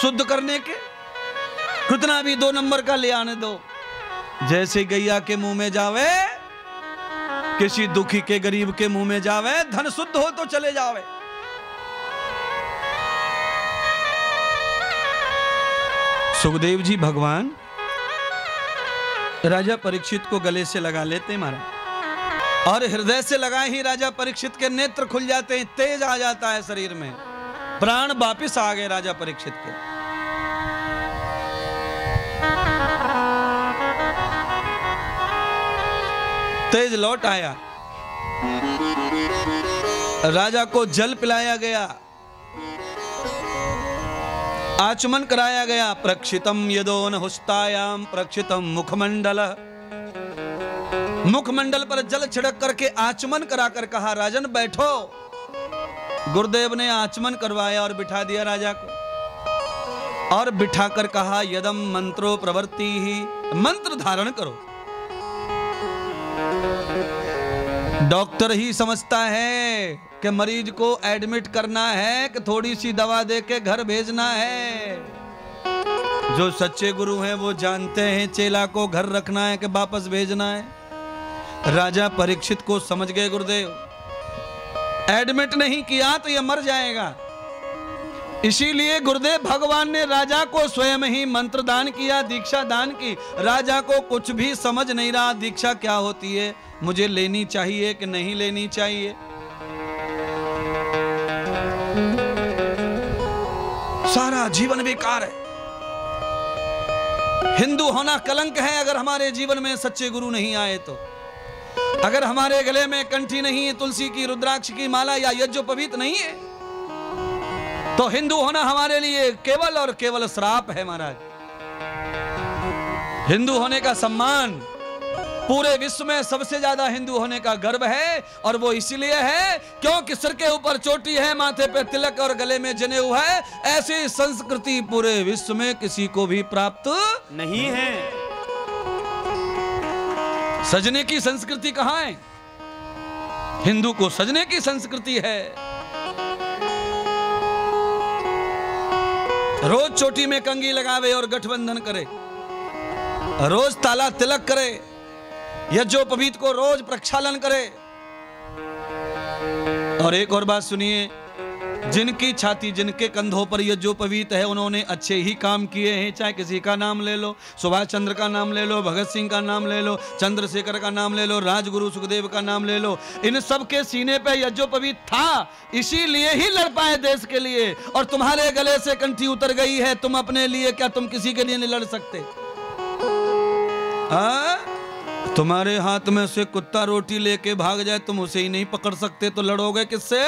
शुद्ध करने के, कितना भी 2 नंबर का ले आने दो। जैसे गैया के मुंह में जावे, किसी दुखी के गरीब के मुंह में जावे, धन शुद्ध हो तो चले जावे। सुखदेव जी भगवान राजा परीक्षित को गले से लगा लेते महाराज, और हृदय से लगाए ही राजा परीक्षित के नेत्र खुल जाते हैं, तेज आ जाता है शरीर में, प्राण वापिस आ गए राजा परीक्षित के। तेज लौट आया, राजा को जल पिलाया गया, आचमन कराया गया। प्रक्षितम यदोन हुस्तायाम प्रक्षितम मुखमंडल, मुखमंडल पर जल छिड़क करके आचमन कराकर कहा राजन बैठो। गुरुदेव ने आचमन करवाया और बिठा दिया राजा को, और बिठाकर कहा यदम मंत्रो प्रवृत्ति ही, मंत्र धारण करो। डॉक्टर ही समझता है कि मरीज को एडमिट करना है कि थोड़ी सी दवा देके घर भेजना है। जो सच्चे गुरु हैं वो जानते हैं चेला को घर रखना है कि वापस भेजना है। राजा परीक्षित को समझ गए गुरुदेव, एडमिट नहीं किया तो ये मर जाएगा। इसीलिए गुरुदेव भगवान ने राजा को स्वयं ही मंत्र दान किया, दीक्षा दान की। राजा को कुछ भी समझ नहीं रहा, दीक्षा क्या होती है, मुझे लेनी चाहिए कि नहीं लेनी चाहिए। सारा जीवन बेकार है। हिंदू होना कलंक है अगर हमारे जीवन में सच्चे गुरु नहीं आए तो। अगर हमारे गले में कंठी नहीं है, तुलसी की रुद्राक्ष की माला या यज्ञोपवीत नहीं है, तो हिंदू होना हमारे लिए केवल और केवल श्राप है महाराज। हिंदू होने का सम्मान पूरे विश्व में सबसे ज्यादा हिंदू होने का गर्व है, और वो इसलिए है क्योंकि सिर के ऊपर चोटी है, माथे पे तिलक और गले में जनेऊ है। ऐसी संस्कृति पूरे विश्व में किसी को भी प्राप्त नहीं है। सजने की संस्कृति कहां है? हिंदू को सजने की संस्कृति है। रोज चोटी में कंघी लगावे और गठबंधन करे, रोज ताला तिलक करे, यज्ञोपवीत को रोज प्रक्षालन करे। और एक और बात सुनिए, जिनकी छाती, जिनके कंधों पर यज्ञोपवीत है, उन्होंने अच्छे ही काम किए हैं। चाहे किसी का नाम ले लो, सुभाष चंद्र का नाम ले लो, भगत सिंह का नाम ले लो, चंद्रशेखर का नाम ले लो, राजगुरु सुखदेव का नाम ले लो। इन सब के सीने पे यज्ञोपवीत था, इसीलिए ही लड़ पाए देश के लिए। और तुम्हारे गले से कंठी उतर गई है, तुम अपने लिए क्या, तुम किसी के लिए नहीं लड़ सकते? तुम्हारे हाथ में से कुत्ता रोटी लेके भाग जाए, तुम उसे ही नहीं पकड़ सकते, तो लड़ोगे किससे?